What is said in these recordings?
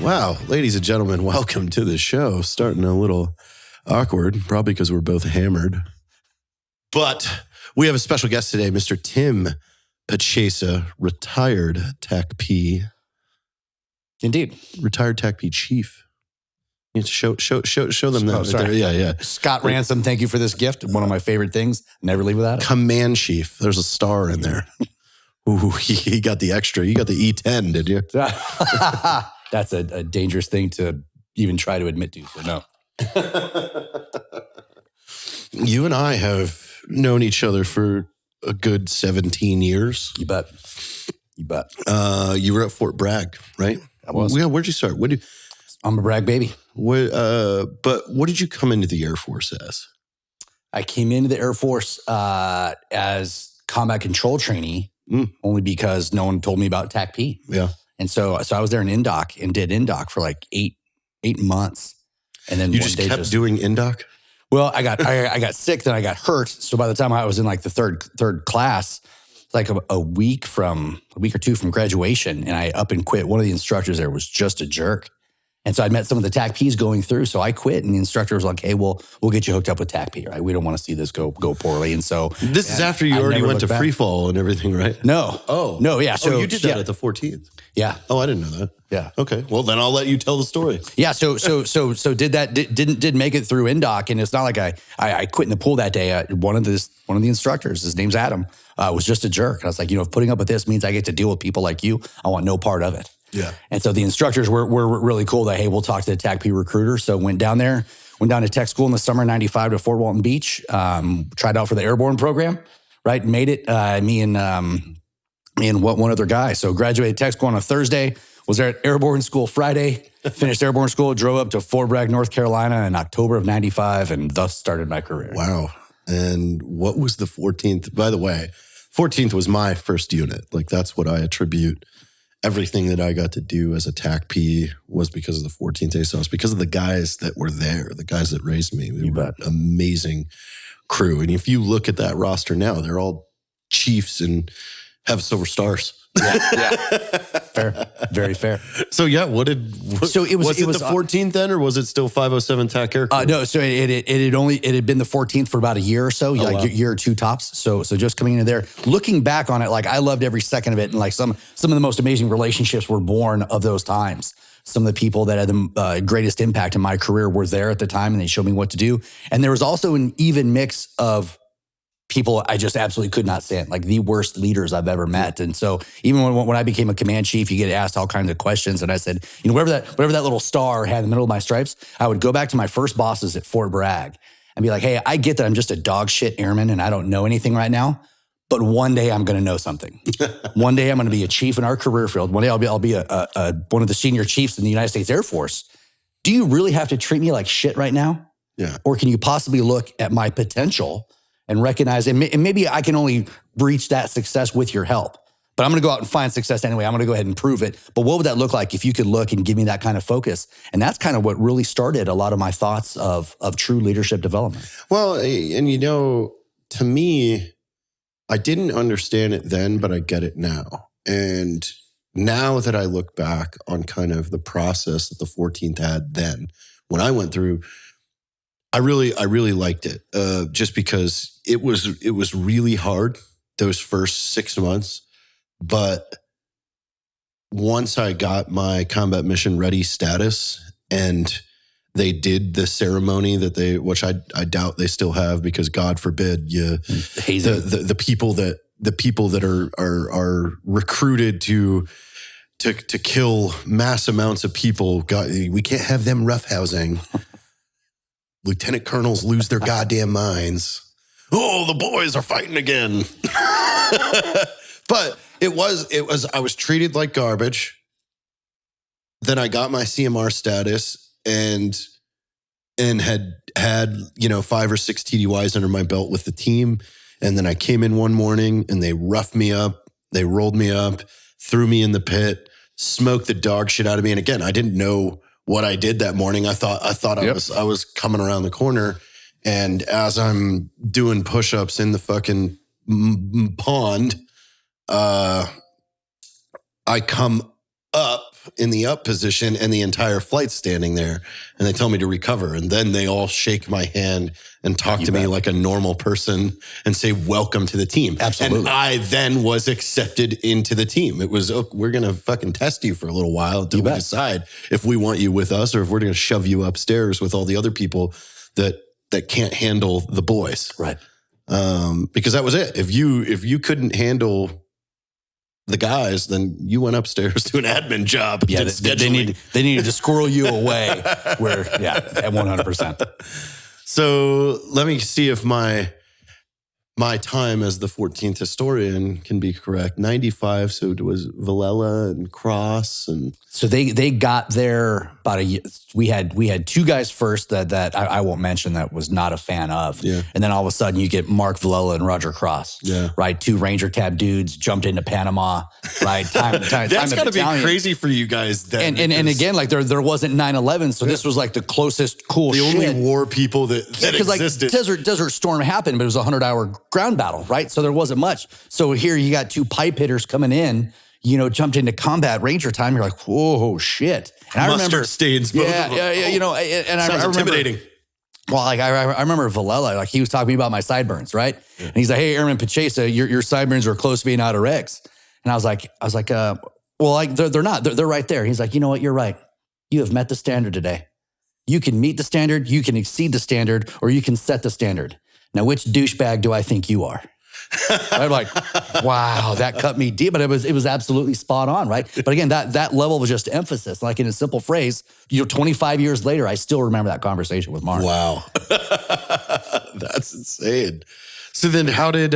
Wow, ladies and gentlemen, welcome to the show. Starting a little awkward, probably because we're both hammered. But we have a special guest today, Mr. Tim Pachasa, retired TACP. Indeed. Retired TACP chief. You need to show them that. Oh, sorry. Yeah. Scott Ransom, thank you for this gift. One of my favorite things. Never leave without it. Command chief. There's a star in there. Ooh, he got the extra. You got the E10, did you? That's a dangerous thing to even try to admit to, so no. You and I have known each other for a good 17 years. You bet. You were at Fort Bragg, right? I was. Yeah, where'd you start? I'm a Bragg baby. But what did you come into the Air Force as? I came into the Air Force as combat control trainee, only because no one told me about TACP. Yeah. And so I was there in Indoc and did Indoc for like eight months. And then you just kept doing Indoc? Well, I got sick, then I got hurt. So by the time I was in like the third class, like a week or two from graduation, and I up and quit. One of the instructors there was just a jerk. And so I met some of the TACPs going through. So I quit, and the instructor was like, "Hey, we'll get you hooked up with TACP, right? We don't want to see this go poorly." And so this is after you already went to free fall and everything, right? No. Oh. No, yeah. So you did that at the 14th. Yeah. Oh, I didn't know that. Yeah. Okay. Well, then I'll let you tell the story. Yeah. So did make it through Indoc, and it's not like I quit in the pool that day. One of the instructors, his name's Adam, was just a jerk. And I was like, if putting up with this means I get to deal with people like you, I want no part of it. Yeah. And so the instructors were really cool that, hey, we'll talk to the TACP recruiter. So went down to tech school in the summer, 95 to Fort Walton Beach, tried out for the airborne program, right? Made it, me and one other guy. So graduated tech school on a Thursday, was there at airborne school Friday, finished airborne school, drove up to Fort Bragg, North Carolina in October of 95, and thus started my career. Wow. And what was the 14th? By the way, 14th was my first unit. Like that's what I attribute. Everything that I got to do as a TACP was because of the 14th ASOS, because of the guys that were there, the guys that raised me. They were an amazing crew. And if you look at that roster now, they're all chiefs and have silver stars. Yeah. Fair. Very fair. So yeah, was it the 14th then, or was it still 507 TAC Air Crew? No, so it had been the 14th for about a year or so, a year or two tops. So just coming into there, looking back on it, like I loved every second of it, and like some of the most amazing relationships were born of those times. Some of the people that had the greatest impact in my career were there at the time, and they showed me what to do. And there was also an even mix of people I just absolutely could not stand, like the worst leaders I've ever met. And so even when I became a command chief, you get asked all kinds of questions. And I said, whatever that little star had in the middle of my stripes, I would go back to my first bosses at Fort Bragg and be like, hey, I get that I'm just a dog shit airman and I don't know anything right now, but one day I'm going to know something. One day I'm going to be a chief in our career field. One day I'll be one of the senior chiefs in the United States Air Force. Do you really have to treat me like shit right now? Yeah. Or can you possibly look at my potential and recognize, and maybe I can only reach that success with your help, but I'm going to go out and find success anyway. I'm going to go ahead and prove it. But what would that look like if you could look and give me that kind of focus? And that's kind of what really started a lot of my thoughts of true leadership development. Well, and to me, I didn't understand it then, but I get it now. And now that I look back on kind of the process that the 14th had then, when I went through, I really liked it, just because it was really hard those first 6 months. But once I got my combat mission ready status, and they did the ceremony which I doubt they still have, because God forbid the people that are recruited to kill mass amounts of people, we can't have them roughhousing. Lieutenant colonels lose their goddamn minds. Oh, the boys are fighting again. But I was treated like garbage. Then I got my CMR status and had 5 or 6 TDYs under my belt with the team. And then I came in one morning and they roughed me up. They rolled me up, threw me in the pit, smoked the dog shit out of me. And again, I didn't know what I did that morning. I thought I was coming around the corner, and as I'm doing push-ups in the fucking pond, I come up in the up position and the entire flight's standing there, and they tell me to recover. And then they all shake my hand and talk to me like a normal person and say, welcome to the team. Absolutely. And I then was accepted into the team. It was, oh, we're going to fucking test you for a little while until we decide if we want you with us or if we're going to shove you upstairs with all the other people that can't handle the boys. Right. Because that was it. If you couldn't handle the guys, then you went upstairs to an admin job. Yeah, they needed to squirrel you away. At 100%. So let me see if my time as the 14th historian can be correct. 95, so it was Villela and Cross, and so they got there about a year. We had two guys first that I won't mention that was not a fan of. Yeah. And then all of a sudden you get Mark Villela and Roger Cross. Yeah. Right. Two Ranger Cab dudes jumped into Panama. Right. That's got to be crazy for you guys then. And again, like there wasn't 9/11, so this was like the closest cool shit. The only war people that existed. Like Desert Storm happened, but it was a 100-hour ground battle, right? So there wasn't much. So here you got two pipe hitters coming in, jumped into combat Ranger time. You're like, whoa, shit. And I remember stains. Yeah. And I remember intimidating. Well, like I remember Villela, like he was talking to me about my sideburns, right? Yeah. And he's like, hey, Airman Pachasa, your sideburns are close to being out of regs. And I was like, well, like they're not. They're right there. He's like, you know what? You're right. You have met the standard today. You can meet the standard, you can exceed the standard, or you can set the standard. Now, which douchebag do I think you are? I'm like, wow, that cut me deep, but it was absolutely spot on, right? But again, that level was just emphasis. Like in a simple phrase, 25 years later, I still remember that conversation with Mark. Wow, that's insane. So then, how did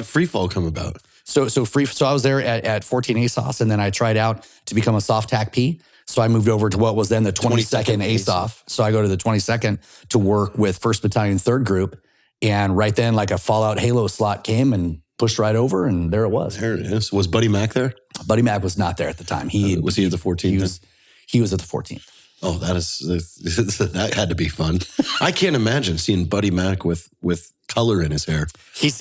free fall come about? So I was there at 14 ASOS, and then I tried out to become a soft TACP. So I moved over to what was then the 22nd ASOF. So I go to the 22nd to work with 1st Battalion 3rd Group. And right then, like a Fallout Halo slot came and pushed right over, and there it was. There it is. Was Buddy Mac there? Buddy Mac was not there at the time. Was he at the 14th? He was at the 14th. Oh, that had to be fun. I can't imagine seeing Buddy Mac with color in his hair. He's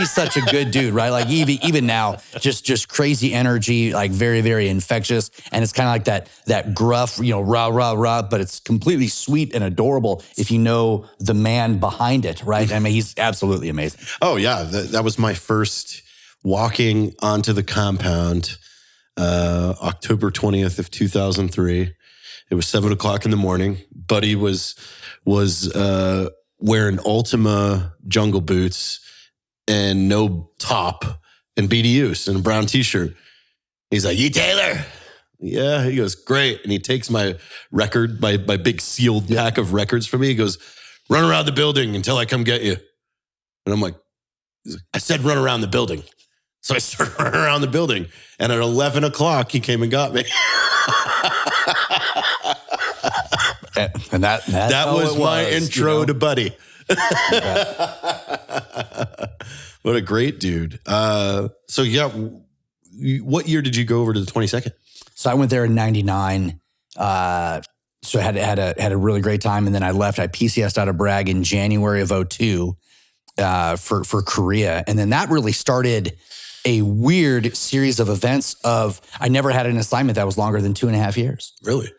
such a good dude, right? Like even now, just crazy energy, like very, very infectious. And it's kind of like that gruff, rah, rah, rah, but it's completely sweet and adorable if you know the man behind it, right? I mean, he's absolutely amazing. Oh, yeah. That was my first walking onto the compound, October 20th of 2003. It was 7:00 in the morning. Buddy was wearing Ultima jungle boots and no top and BDUs and a brown t-shirt. He's like, "You Taylor?" Yeah. He goes, "Great." And he takes my record, my big sealed pack of records from me. He goes, "Run around the building until I come get you." And I'm like, I said, run around the building. So I started running around the building. And at 11:00, he came and got me. And that was my intro to Buddy. What a great dude. So yeah, what year did you go over to the 22nd? So I went there in 99. So I had a really great time. And then I left. I PCS'd out of Bragg in January of 2002 for Korea. And then that really started a weird series of events I never had an assignment that was longer than 2.5 years. Really?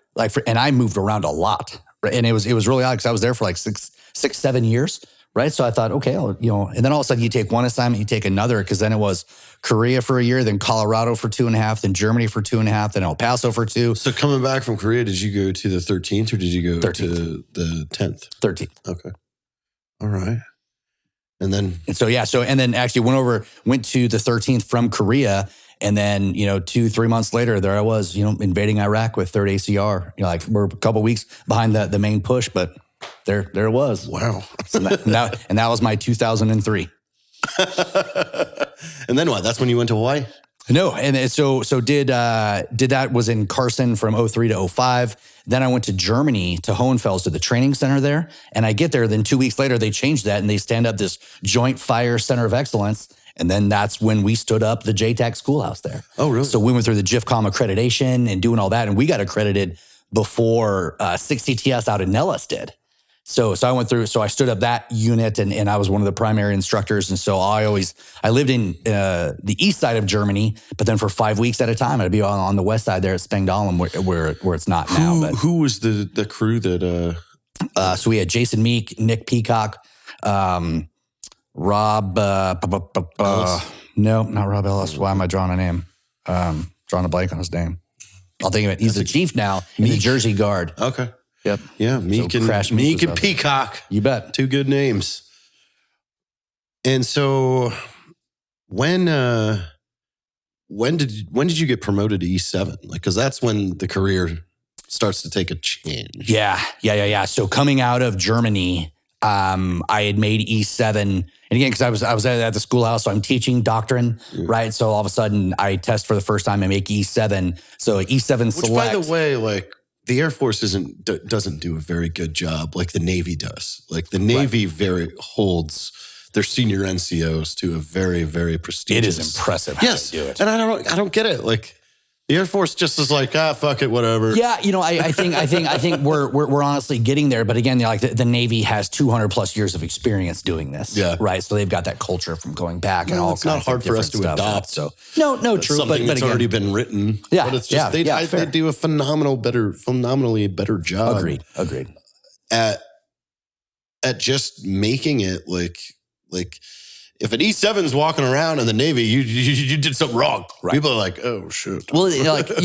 And I moved around a lot, right? And it was really odd because I was there for like 7 years, right? So I thought, okay, and then all of a sudden you take one assignment, you take another, because then it was Korea for a year, then Colorado for 2.5, then Germany for 2.5, then El Paso for 2. So coming back from Korea, did you go to the 13th or did you go 13th. to the 10th? 13th. Okay. All right. And then actually went to the 13th from Korea. And then, 2-3 months later, there I was, invading Iraq with 3rd ACR. Like we're a couple weeks behind the main push, but there it was. Wow. So that was my 2003. And then what? That's when you went to Hawaii? No, and so did that was in Carson from 2003 to 2005. Then I went to Germany to Hohenfels to the training center there, and I get there. Then 2 weeks later, they changed that and they stand up this Joint Fire Center of Excellence, and then that's when we stood up the JTAC schoolhouse there. Oh, really? So we went through the JIFCOM accreditation and doing all that, and we got accredited before 6CTS out in Nellis did. So I went through, so I stood up that unit and I was one of the primary instructors. And so I lived in the east side of Germany, but then for 5 weeks at a time, I'd be on the west side there at Spangdahlem where it's not now. But who was the crew that? So we had Jason Meek, Nick Peacock, Rob, no, not Rob Ellis. Why am I drawing a name? Drawing a blank on his name. I'll think of it. He's the chief now in the Jersey Guard. Okay. Yep. Yeah, Meek and Peacock. You bet. 2 good names. And so when did you get promoted to E7? Like, because that's when the career starts to take a change. Yeah. So coming out of Germany, I had made E7, and again, because I was at the schoolhouse, so I'm teaching doctrine, right? So all of a sudden, I test for the first time and make E7. So E7 select. Which, by the way, like, the Air Force doesn't do a very good job like the Navy does. Like, the Navy holds their senior NCOs to a very, very prestigious. It is impressive how they do it. And I don't get it. Like, the Air Force just is like, fuck it, whatever. Yeah, I think we're honestly getting there. But again, like the Navy has 200 plus years of experience doing this. Yeah. Right. So they've got that culture from going back and all kinds of It's not hard for us to adopt. So no, true. Something that's again, already been written. Yeah. But it's just, they do a phenomenally better job. Agreed. At just making it like if an E7's walking around in the Navy, you did something wrong. Right. People are like, oh shit. Well,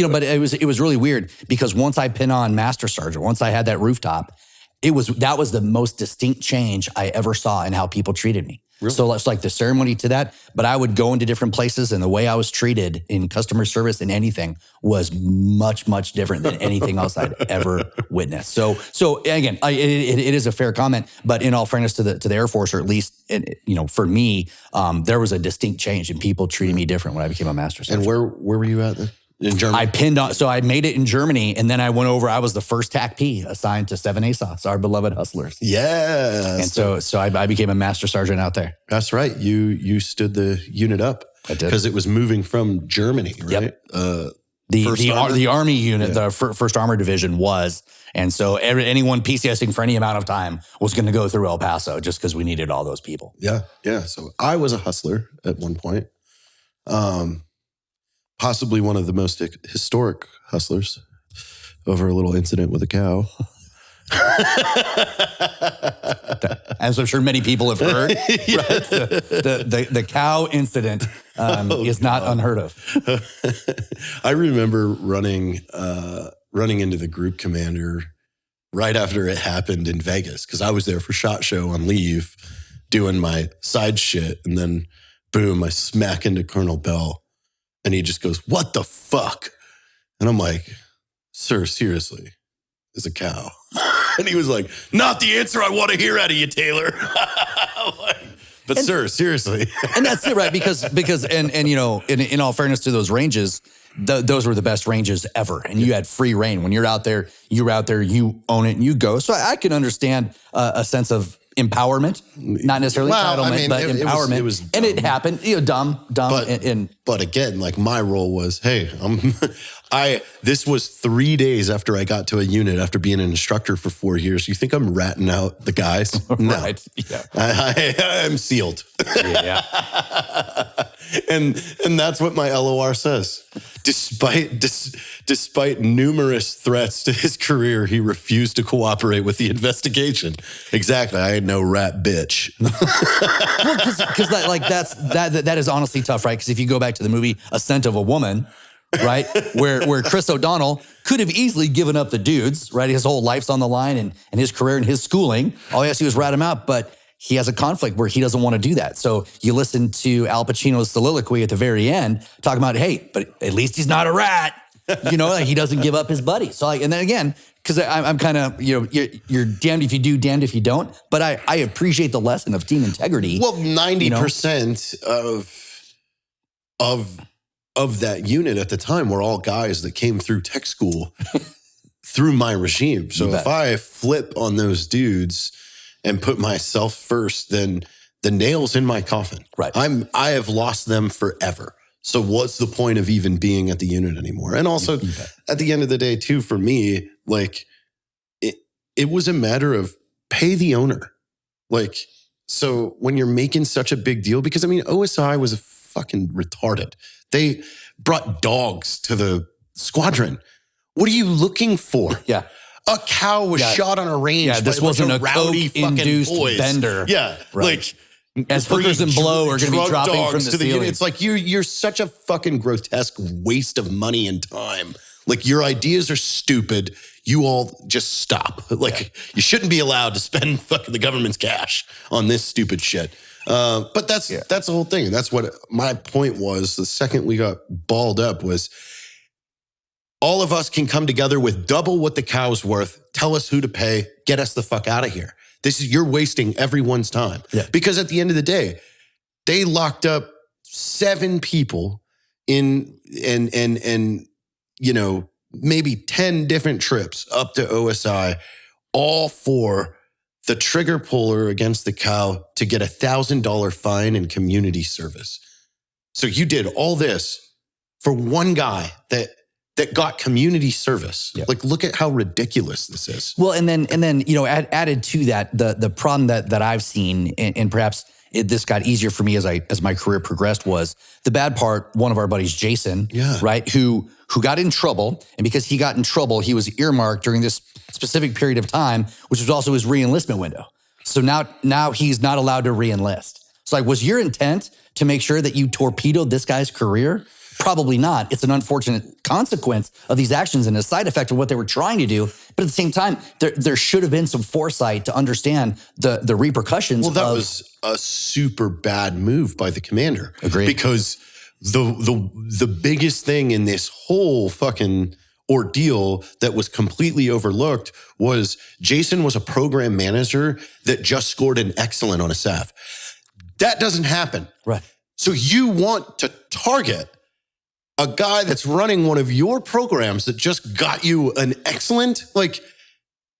but it was really weird because once I pin on Master Sergeant, once I had that rooftop, that was the most distinct change I ever saw in how people treated me. Really? So it's like the ceremony to that, but I would go into different places and the way I was treated in customer service and anything was much, much different than anything else I'd ever witnessed. So again, it is a fair comment, but in all fairness to the Air Force, or at least, for me, there was a distinct change in people treating me different when I became a Master Sergeant. And where were you at then? In Germany? I pinned on, so I made it in Germany, and then I went over. I was the first TACP assigned to 7 ASOS, our beloved hustlers. Yeah. And so I became a Master Sergeant out there. That's right. You stood the unit up. I did. Because it was moving from Germany, right? Yep. The Army unit, the First Armored Division was. And so anyone PCSing for any amount of time was going to go through El Paso just because we needed all those people. Yeah. So I was a hustler at one point. Possibly one of the most historic hustlers over a little incident with a cow. As I'm sure many people have heard, right? The cow incident is not unheard of. I remember running into the group commander right after it happened in Vegas, because I was there for SHOT Show on leave doing my side shit, and then boom, I smack into Colonel Bell. And he just goes, "What the fuck?" And I'm like, "Sir, seriously, it's a cow." And he was like, "Not the answer I want to hear out of you, Taylor." But sir, seriously. And that's it, right? Because in all fairness to those ranges, those were the best ranges ever. And you had free reign. When you're out there, you own it and you go. So I can understand a sense of empowerment, not necessarily entitlement, but empowerment. It was dumb. And it happened, dumb. But again, like, my role was, hey, this was 3 days after I got to a unit after being an instructor for 4 years. You think I'm ratting out the guys? No. Right. Yeah. I'm sealed. Yeah. And that's what my LOR says. Despite numerous threats to his career, he refused to cooperate with the investigation. Exactly. I ain't no rat bitch. Well, because that is honestly tough, right? Because if you go back to the movie Ascent of a Woman, right, where Chris O'Donnell could have easily given up the dudes, right? His whole life's on the line and his career and his schooling. All he has to do is rat him out, but he has a conflict where he doesn't want to do that. So you listen to Al Pacino's soliloquy at the very end, talking about, hey, but at least he's not a rat. Like, he doesn't give up his buddy. So and then again, because I'm kind of, you're damned if you do, damned if you don't. But I appreciate the lesson of team integrity. Well, 90% of that unit at the time were all guys that came through tech school through my regime. So if I flip on those dudes and put myself first, then the nail's in my coffin. Right. I have lost them forever. So what's the point of even being at the unit anymore? And also, at the end of the day, too, for me, like, it was a matter of pay the owner. Like, so when you're making such a big deal, because I mean, OSI was fucking retarded. They brought dogs to the squadron. What are you looking for? Yeah. A cow was shot on a range. Yeah, this wasn't a rowdy coke-induced boys. bender. Yeah, right. As hookers and blow are going to be dropping from the ceiling. It's like you're such a fucking grotesque waste of money and time. Like, your ideas are stupid. You all just stop. Like, you shouldn't be allowed to spend fucking the government's cash on this stupid shit. But that's the whole thing. And that's what my point was. The second we got balled up was, all of us can come together with double what the cow's worth, tell us who to pay, get us the fuck out of here. You're wasting everyone's time. Yeah. Because at the end of the day, they locked up 7 people in and you know, maybe 10 different trips up to OSI, all for the trigger puller against the cow to get $1,000 fine and community service. So you did all this for one guy that got community service. Yep. Like, look at how ridiculous this is. Well, and then you know, added to that, the problem that I've seen, and perhaps this got easier for me as my career progressed, was the bad part. One of our buddies, Jason, right, who got in trouble, and because he got in trouble, he was earmarked during this specific period of time, which was also his re-enlistment window. So now he's not allowed to re-enlist. So, like, was your intent to make sure that you torpedoed this guy's career? Probably not. It's an unfortunate consequence of these actions and a side effect of what they were trying to do. But at the same time, there should have been some foresight to understand the repercussions. Well, that was a super bad move by the commander. Agreed. Because the biggest thing in this whole fucking ordeal that was completely overlooked was Jason was a program manager that just scored an excellent on a SAF. That doesn't happen. Right. So you want to target a guy that's running one of your programs that just got you an excellent, like,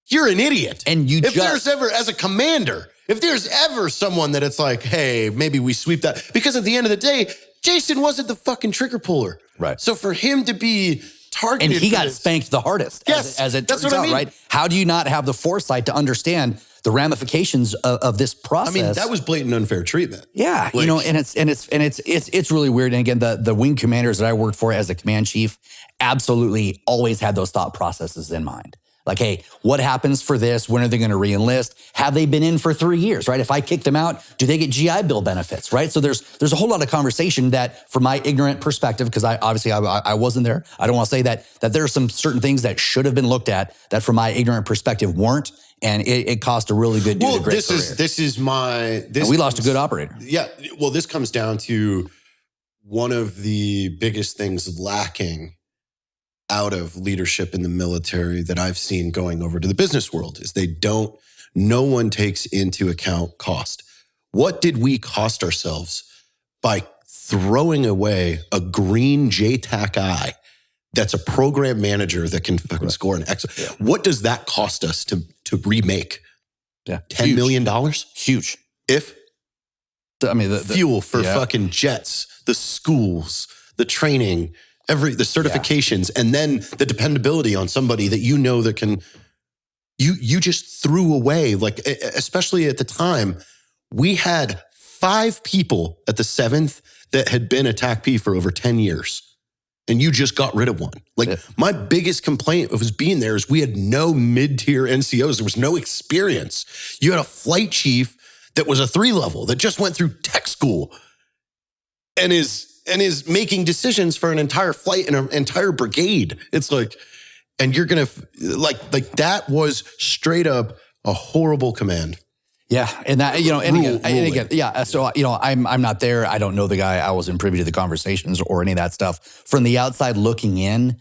you're an idiot. And there's ever, as a commander, if there's ever someone that it's like, hey, maybe we sweep that, because at the end of the day, Jason wasn't the fucking trigger puller. Right. So for him to be targeted, and he got spanked the hardest. Yes, as it that's turns what I out, mean. right? How do you not have the foresight to understand the ramifications of this process? I mean, that was blatant unfair treatment. Yeah, like, you know, and it's really weird. And again, the wing commanders that I worked for as a command chief absolutely always had those thought processes in mind. Like, hey, what happens for this? When are they going to re-enlist? Have they been in for 3 years, right? If I kick them out, do they get GI Bill benefits, right? So there's a whole lot of conversation that, from my ignorant perspective, because I wasn't there, I don't want to say that there are some certain things that should have been looked at that, from my ignorant perspective, weren't, and it cost a really good dude a great career. And we lost a good operator. Yeah, well, this comes down to one of the biggest things lacking out of leadership in the military that I've seen going over to the business world is no one takes into account cost. What did we cost ourselves by throwing away a green JTAC that's a program manager that can fucking score an X? Yeah. What does that cost us to remake? Yeah. $10 million? Huge. If I mean, the fuel for fucking jets, the schools, the training, the certifications, and then the dependability on somebody that you know that can, you just threw away, like, especially at the time, we had 5 people at the 7th that had been a TACP for over 10 years. And you just got rid of one. Like, my biggest complaint of us being there is we had no mid-tier NCOs. There was no experience. You had a flight chief that was a 3-level that just went through tech school and is making decisions for an entire flight and an entire brigade. It's like, and you're going to, like that was straight up a horrible command. Yeah. And that, you know, and again, yeah. So, you know, I'm not there. I don't know the guy. I wasn't privy to the conversations or any of that stuff. From the outside looking in,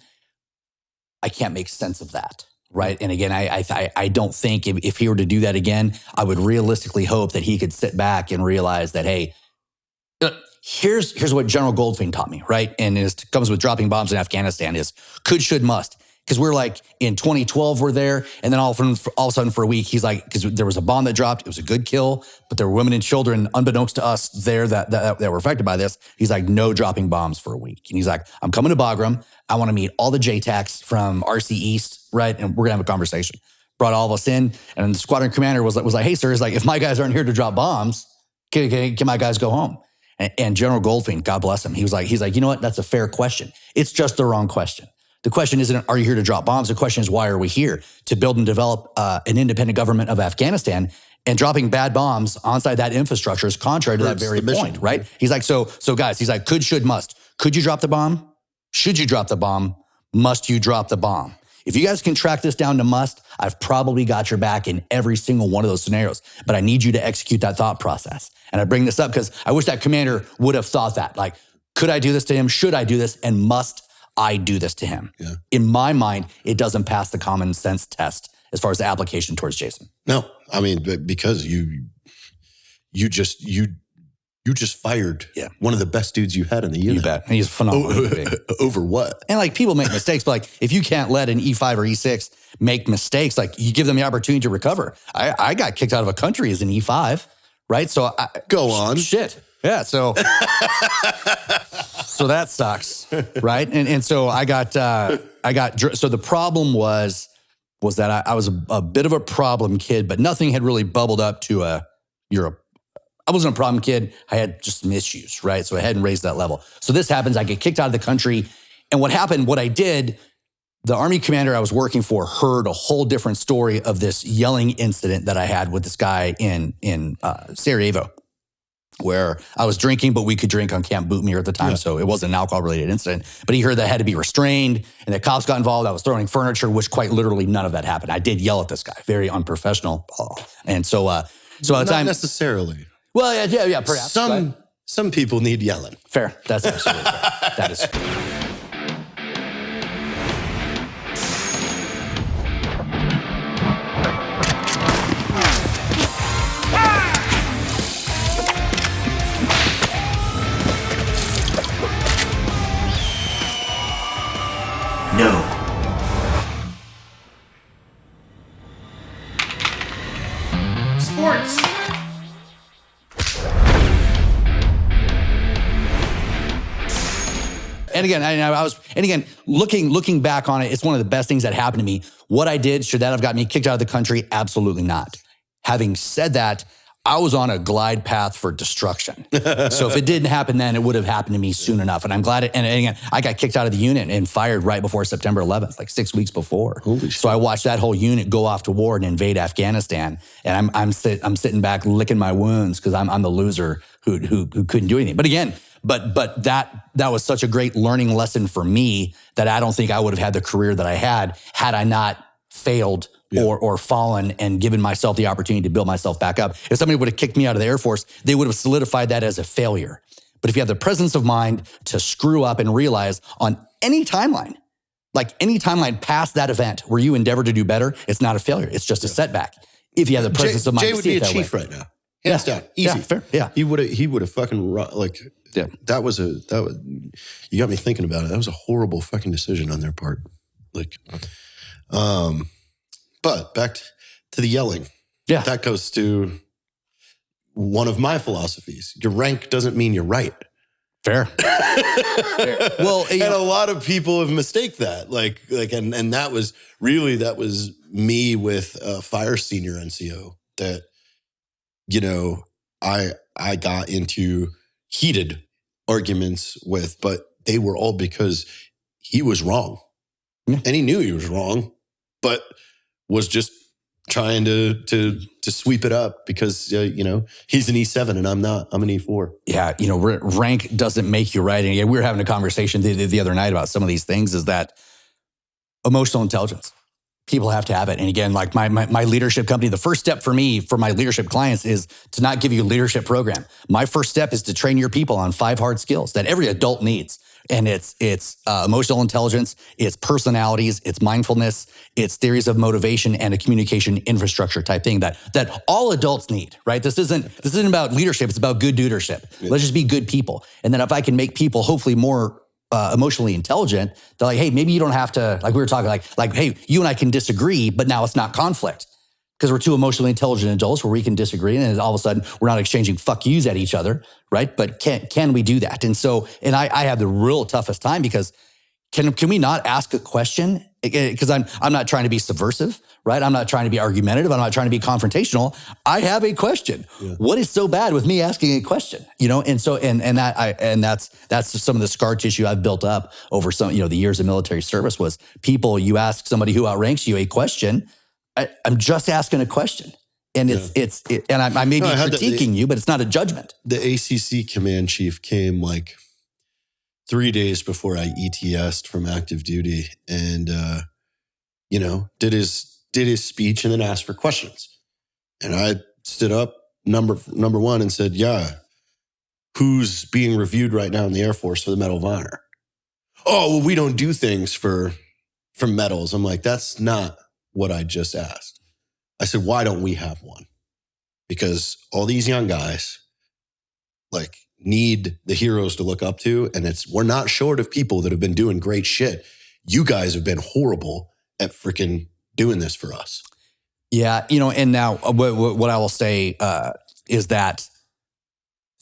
I can't make sense of that. Right. And again, I don't think if he were to do that again, I would realistically hope that he could sit back and realize that, hey, here's what General Goldfein taught me, right? And it comes with dropping bombs in Afghanistan is could, should, must. Because we're like, in 2012, we're there. And then all of a sudden for a week, he's like, because there was a bomb that dropped. It was a good kill, but there were women and children, unbeknownst to us there that were affected by this. He's like, no dropping bombs for a week. And he's like, I'm coming to Bagram. I want to meet all the JTACs from RC East, right? And we're going to have a conversation. brought all of us in, and the squadron commander was like, hey, sir, if my guys aren't here to drop bombs, can my guys go home? And General Goldfein, God bless him, he's like, you know what? That's a fair question. It's just the wrong question. The question isn't, are you here to drop bombs? The question is, why are we here? To build and develop an independent government of Afghanistan. And dropping bad bombs onside that infrastructure is contrary to that very point, right? He's like, so guys, he's like, could, should, must. Could you drop the bomb? Should you drop the bomb? Must you drop the bomb? If you guys can track this down to must, I've probably got your back in every single one of those scenarios. But I need you to execute that thought process. And I bring this up because I wish that commander would have thought that. Like, could I do this to him? Should I do this? And must I do this to him? Yeah. In my mind, it doesn't pass the common sense test as far as the application towards Jason. No, I mean, because you just fired one of the best dudes you had in the unit. You bet. He's phenomenal. Over what? And like, people make mistakes, but like, if you can't let an E5 or E6 make mistakes, like, you give them the opportunity to recover. I got kicked out of a country as an E5, right? So go on. Shit. Yeah. So so that sucks, right? And so I got so the problem was that I was a bit of a problem kid, but nothing had really bubbled up to I wasn't a problem kid. I had just some issues, right? So I hadn't raised that level. So this happens. I get kicked out of the country. And what happened, what I did, the Army commander I was working for heard a whole different story of this yelling incident that I had with this guy in Sarajevo, where I was drinking, but we could drink on Camp Bootmere at the time, so it wasn't an alcohol-related incident. But he heard that I had to be restrained, and the cops got involved. I was throwing furniture, which quite literally none of that happened. I did yell at this guy, very unprofessional. And so at the time... Not necessarily. Well, yeah, perhaps. Some people need yelling. Fair. That's absolutely fair. That is No. Sports. And again, looking back on it, it's one of the best things that happened to me. What I did, should that have got me kicked out of the country? Absolutely not. Having said that, I was on a glide path for destruction. So if it didn't happen then, it would have happened to me soon enough. And I'm glad and again, I got kicked out of the unit and fired right before September 11th, like 6 weeks before. Holy shit. So I watched that whole unit go off to war and invade Afghanistan. And I'm sitting back licking my wounds because I'm the loser who couldn't do anything. But again, but that was such a great learning lesson for me that I don't think I would have had the career that I had I not failed or fallen and given myself the opportunity to build myself back up. If somebody would have kicked me out of the Air Force, they would have solidified that as a failure. But if you have the presence of mind to screw up and realize on any timeline, like any timeline past that event where you endeavor to do better, it's not a failler. It's just a setback. If you have the presence of mind Jay to would see be it a that chief way. right now. Hands down. Easy. Yeah, fair. Yeah. He would have fucking like you got me thinking about it. That was a horrible fucking decision on their part. Like but back to the yelling. Yeah. That goes to one of my philosophies. Your rank doesn't mean you're right. Fair. Fair. Well, and a lot of people have mistaked that. And that was me with a fire senior NCO that, I got into heated arguments with, but they were all because he was wrong. Yeah. And he knew he was wrong, but was just trying to sweep it up because, he's an E7 and I'm not. I'm an E4. Yeah, rank doesn't make you right. And we were having a conversation the other night about some of these things, is that emotional intelligence. People have to have it. And again, like my leadership company, the first step for me, for my leadership clients, is to not give you a leadership program. My first step is to train your people on 5 hard skills that every adult needs. And it's emotional intelligence, it's personalities, it's mindfulness, it's theories of motivation, and a communication infrastructure type thing that all adults need, right? This isn't about leadership, it's about good leadership. Yeah. Let's just be good people. And then if I can make people hopefully more emotionally intelligent, they're like, hey, maybe you don't have to, like we were talking, like, hey, you and I can disagree, but now it's not conflict. Because we're two emotionally intelligent adults where we can disagree, and then all of a sudden we're not exchanging fuck yous at each other, right? But can we do that? And so, I have the real toughest time because can we not ask a question? Because I'm not trying to be subversive, right? I'm not trying to be argumentative. I'm not trying to be confrontational. I have a question. Yeah. What is so bad with me asking a question? And so that's some of the scar tissue I've built up over some the years of military service was people. You ask somebody who outranks you a question. I'm just asking a question, and I may be critiquing you, but it's not a judgment. The ACC command chief came like 3 days before I ETS'd from active duty and, did his speech and then asked for questions. And I stood up number one and said, yeah, who's being reviewed right now in the Air Force for the Medal of Honor? Oh, well, we don't do things for medals. I'm like, that's not what I just asked. I said, why don't we have one? Because all these young guys, need the heroes to look up to. And we're not short of people that have been doing great shit. You guys have been horrible at freaking doing this for us. Yeah. And now what I will say is that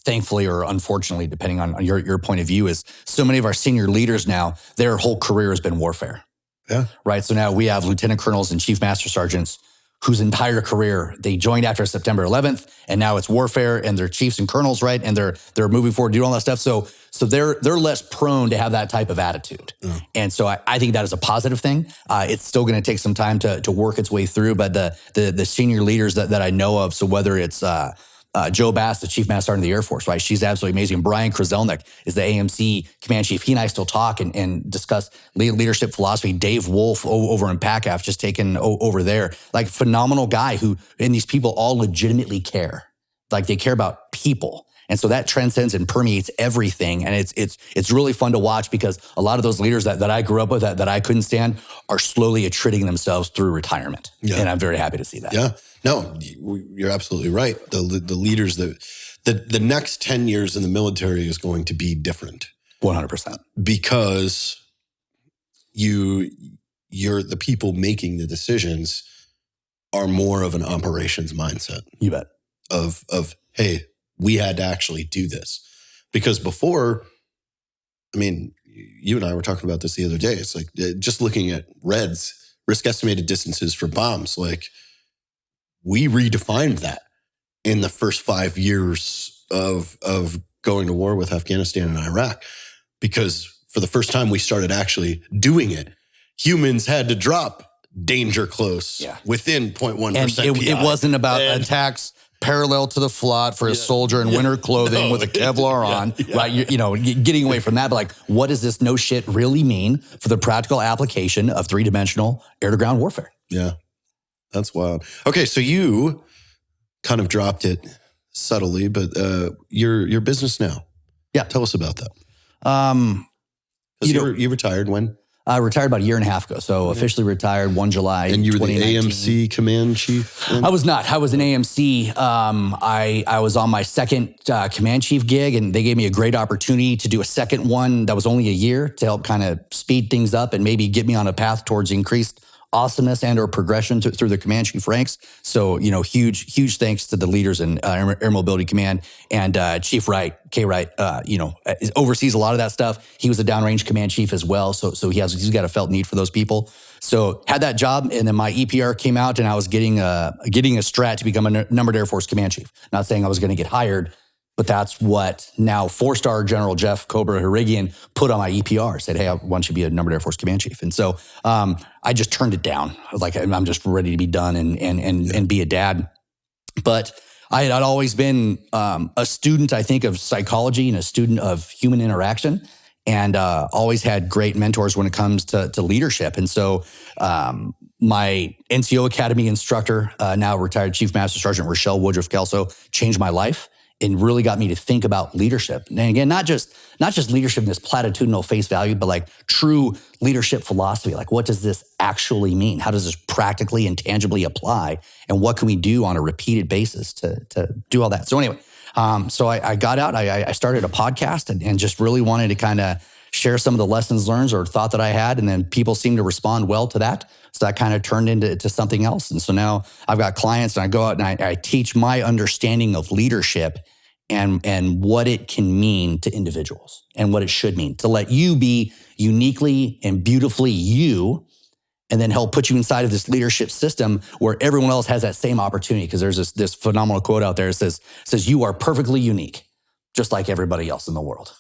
thankfully, or unfortunately, depending on your point of view, is so many of our senior leaders now, their whole career has been warfare. Yeah. Right. So now we have lieutenant colonels and chief master sergeants whose entire career, they joined after September 11th, and now it's warfare, and they're chiefs and colonels, right? And they're moving forward, doing all that stuff. So they're less prone to have that type of attitude. Mm. And so I think that is a positive thing. It's still going to take some time to work its way through, but the senior leaders that I know of, so whether it's Joe Bass, the Chief Master Sergeant of the Air Force, right? She's absolutely amazing. Brian Kraselnik is the AMC Command Chief. He and I still talk and discuss leadership philosophy. Dave Wolf over in PACAF, just taken over there. Phenomenal guy and these people all legitimately care. They care about people. And so that transcends and permeates everything. And it's really fun to watch because a lot of those leaders that I grew up with that I couldn't stand are slowly attriting themselves through retirement. Yeah. And I'm very happy to see that. Yeah. No, you're absolutely right. The leaders the next 10 years in the military is going to be different. 100%. Because you're the people making the decisions are more of an operations mindset. You bet. Of hey, we had to actually do this. Because before, you and I were talking about this the other day. It's just looking at REDS, risk estimated distances for bombs, we redefined that in the first 5 years of going to war with Afghanistan and Iraq. Because for the first time we started actually doing it, humans had to drop danger close within 0.1%. And it wasn't about attacks parallel to the FLOT for a soldier in winter clothing with a Kevlar on, right? Getting away from that, but what does this no shit really mean for the practical application of three-dimensional air-to-ground warfare? Yeah, that's wild. Okay, so you kind of dropped it subtly, but your business now. Yeah. Tell us about that. You retired when? I retired about a year and a half ago. So officially retired 1 July. And you were the AMC command chief? I was not. I was an AMC. I was on my second command chief gig, and they gave me a great opportunity to do a second one that was only a year to help kind of speed things up and maybe get me on a path towards increased awesomeness and or progression through the command chief ranks. So, huge thanks to the leaders in Air Mobility Command and Chief Wright, K. Wright, oversees a lot of that stuff. He was a downrange command chief as well. So he's got a felt need for those people. So had that job, and then my EPR came out, and I was getting a strat to become a numbered Air Force command chief. Not saying I was going to get hired, but that's what now 4-star General Jeff Cobra Harigian put on my EPR. Said, hey, I want you to be a numbered Air Force command chief. And so I just turned it down. I was like, I'm just ready to be done and be a dad. But I had always been a student, I think, of psychology and a student of human interaction, and always had great mentors when it comes to leadership. And so my NCO Academy instructor, now retired Chief Master Sergeant Rochelle Woodruff-Kelso, changed my life and really got me to think about leadership. And again, not just leadership in this platitudinal face value, but true leadership philosophy. What does this actually mean? How does this practically and tangibly apply? And what can we do on a repeated basis to do all that? So anyway, so I got out, I started a podcast and just really wanted to kind of share some of the lessons learned or thought that I had. And then people seemed to respond well to that. So that kind of turned into something else. And so now I've got clients, and I go out and I teach my understanding of leadership and what it can mean to individuals and what it should mean to let you be uniquely and beautifully you, and then help put you inside of this leadership system where everyone else has that same opportunity. Because there's this phenomenal quote out there that says you are perfectly unique, just like everybody else in the world,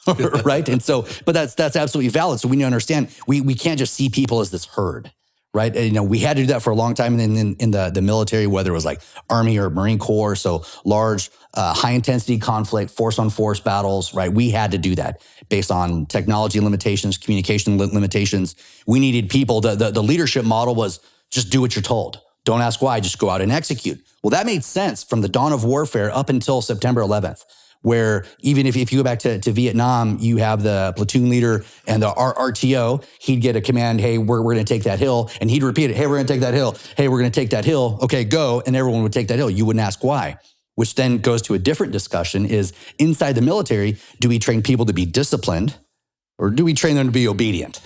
right? And so, but that's absolutely valid. So we need to understand we can't just see people as this herd, right? And, we had to do that for a long time in the military, whether it was like Army or Marine Corps. So large, high intensity conflict, force on force battles, right? We had to do that based on technology limitations, communication limitations. We needed people. The leadership model was just do what you're told. Don't ask why, just go out and execute. Well, that made sense from the dawn of warfare up until September 11th. Where even if you go back to Vietnam, you have the platoon leader and the RTO, he'd get a command, hey, we're going to take that hill. And he'd repeat it, hey, we're going to take that hill. Hey, we're going to take that hill. Okay, go. And everyone would take that hill. You wouldn't ask why, which then goes to a different discussion is inside the military, do we train people to be disciplined or do we train them to be obedient?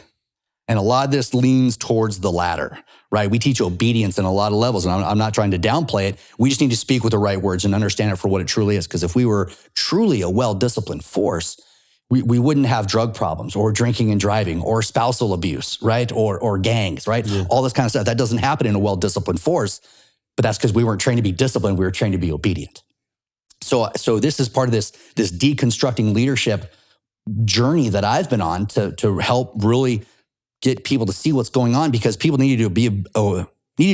And a lot of this leans towards the latter, right? We teach obedience in a lot of levels, and I'm not trying to downplay it. We just need to speak with the right words and understand it for what it truly is. Because if we were truly a well-disciplined force, we wouldn't have drug problems or drinking and driving or spousal abuse, right? Or gangs, right? Yeah. All this kind of stuff. That doesn't happen in a well-disciplined force, but that's because we weren't trained to be disciplined. We were trained to be obedient. So this is part of this deconstructing leadership journey that I've been on to help really get people to see what's going on, because people needed to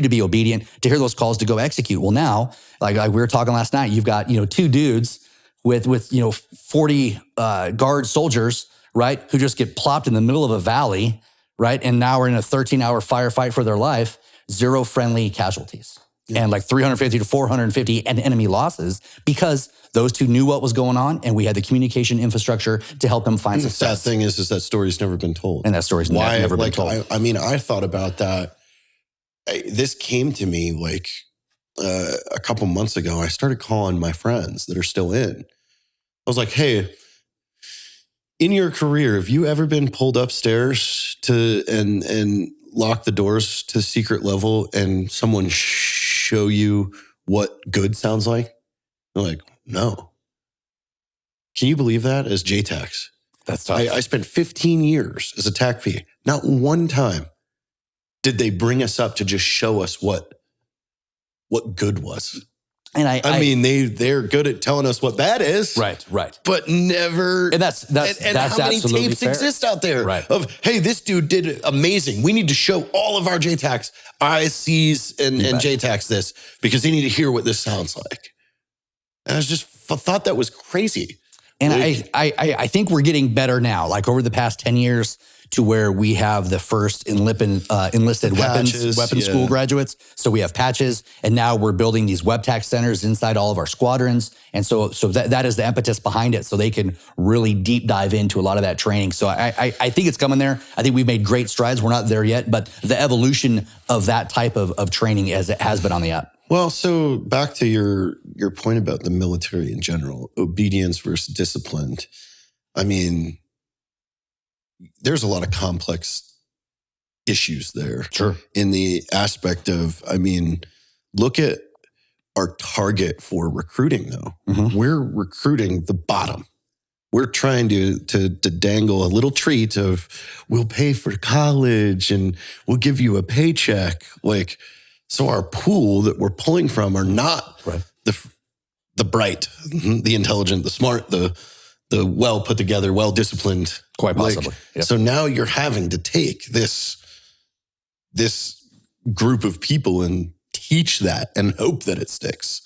be obedient to hear those calls to go execute. Well, now, like we were talking last night, you've got, two dudes with 40 guard soldiers, right, who just get plopped in the middle of a valley, right? And now we're in a 13-hour firefight for their life, 0 friendly casualties. Yeah. And like 350 to 450 enemy losses, because those two knew what was going on, and we had the communication infrastructure to help them find success. The sad thing is that story's never been told. And that story's never been told. I thought about that. This came to me like a couple months ago. I started calling my friends that are still in. I was like, hey, in your career, have you ever been pulled upstairs and lock the doors to secret level and someone show you what good sounds like? They're like, no. Can you believe that as JTACs? That's tough. I spent 15 years as a TACP. Not one time did they bring us up to just show us what good was. And I mean, they're good at telling us what bad is. Right. But never. And that's how many tapes fair. exist out there right. of, hey, this dude did amazing. We need to show all of our JTACs, ICs, and JTACs this, because they need to hear what this sounds like. And I just thought that was crazy. And I think we're getting better now, like over the past 10 years, to where we have the first enlisted weapons school graduates. So we have patches, and now we're building these WebTAC centers inside all of our squadrons. And so that is the impetus behind it, so they can really deep dive into a lot of that training. So I think it's coming there. I think we've made great strides. We're not there yet, but the evolution of that type of training has been on the up. Well, so back to your point about the military in general, obedience versus disciplined. I mean, there's a lot of complex issues there. Sure. In the aspect of, look at our target for recruiting though. Mm-hmm. We're recruiting the bottom. We're trying to dangle a little treat of, we'll pay for college and we'll give you a paycheck. So our pool that we're pulling from are not right. the bright, the intelligent, the smart, the well put together, well disciplined. Quite possibly. Yep. So now you're having to take this group of people and teach that and hope that it sticks.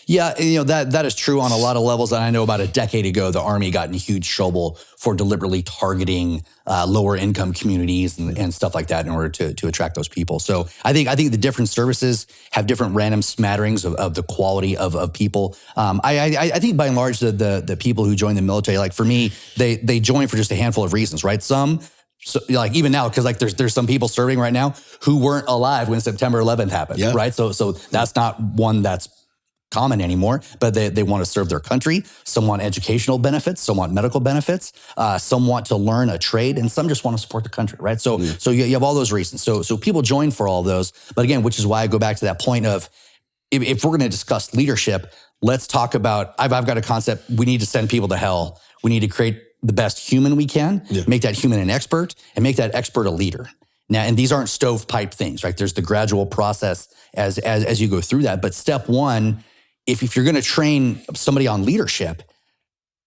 Yeah, that is true on a lot of levels. And I know about a decade ago, the Army got in huge trouble for deliberately targeting lower income communities and stuff like that in order to attract those people. So I think the different services have different random smatterings of the quality of people. I think by and large, the people who join the military, like for me, they join for just a handful of reasons, right? So like even now, because like there's some people serving right now who weren't alive when September 11th happened, yeah. right? So that's not one that's common anymore, but they want to serve their country. Some want educational benefits, some want medical benefits, some want to learn a trade, and some just want to support the country, right? So you have all those reasons. So people join for all of those. But again, which is why I go back to that point of if we're going to discuss leadership, let's talk about, I've got a concept. We need to send people to hell. We need to create the best human we can, make that human an expert, and make that expert a leader. Now, and these aren't stovepipe things, right? There's the gradual process as you go through that. But step one, if you're going to train somebody on leadership,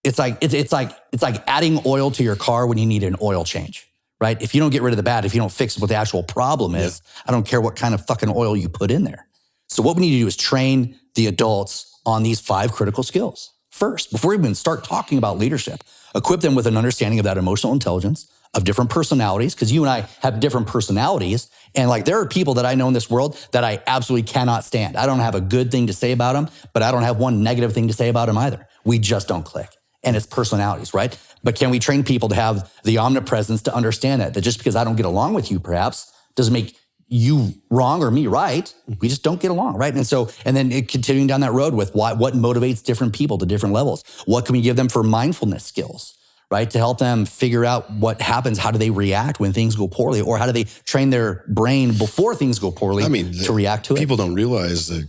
it's like adding oil to your car when you need an oil change, right? If you don't get rid of the bad, if you don't fix what the actual problem is, I don't care what kind of fucking oil you put in there. So what we need to do is train the adults on these 5 critical skills first, before we even start talking about leadership. Equip them with an understanding of that emotional intelligence, of different personalities, because you and I have different personalities. And like, there are people that I know in this world that I absolutely cannot stand. I don't have a good thing to say about them, but I don't have one negative thing to say about them either. We just don't click. And it's personalities, right? But can we train people to have the omnipresence to understand that just because I don't get along with you, perhaps, doesn't make you wrong or me right. We just don't get along, right? And then continuing down that road with what motivates different people to different levels. What can we give them for mindfulness skills, right? To help them figure out what happens. How do they react when things go poorly? Or how do they train their brain before things go poorly to react to it? People don't realize that